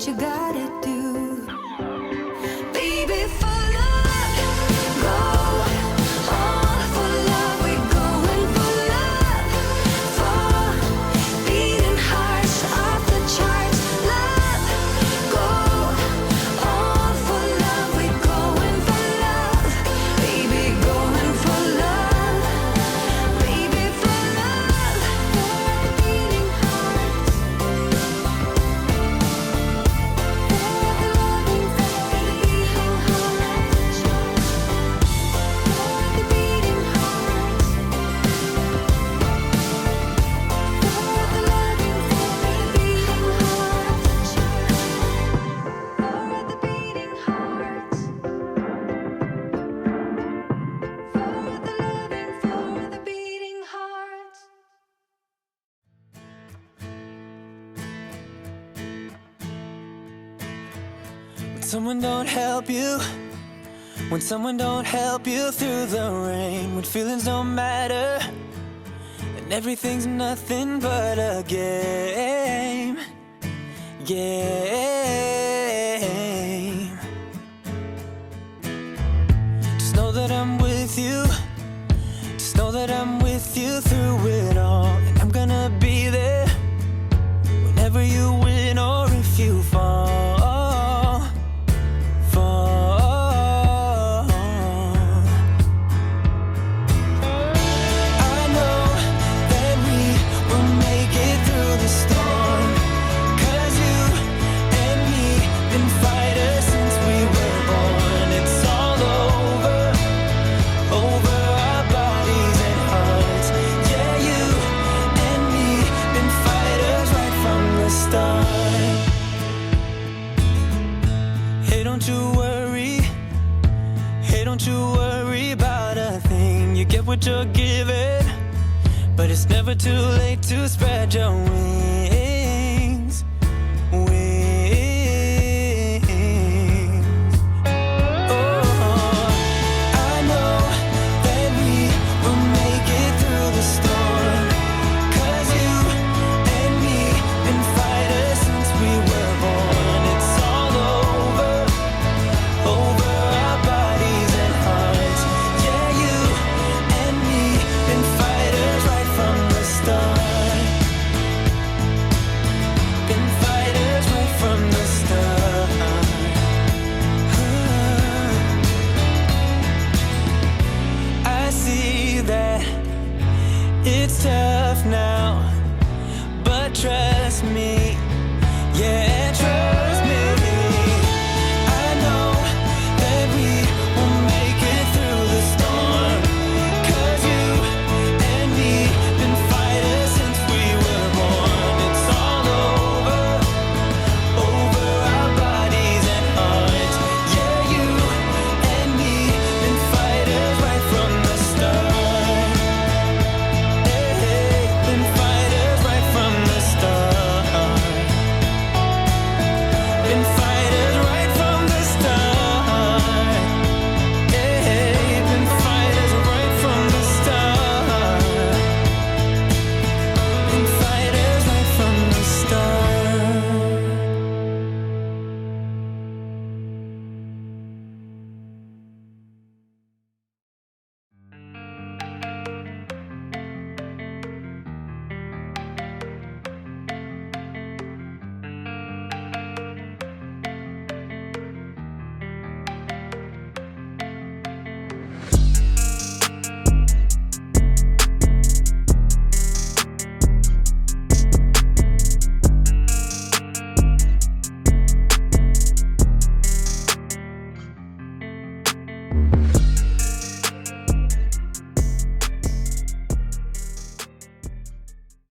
what you gotta do. Baby, for love, go all for love. We're going for love, for beating hearts off the charts. Love, go all for love. We're going for love, baby, going for love, baby, for love, for beating hearts, Someone don't help you, when someone don't help you through the rain, when feelings don't matter and everything's nothing but a game. Just know that I'm with you, just know that I'm with you through it all, and I'm gonna be there whenever you win or if you fall. Don't you worry about a thing. You get what you're given, but it's never too late to spread your wings. It's tough now, but trust me,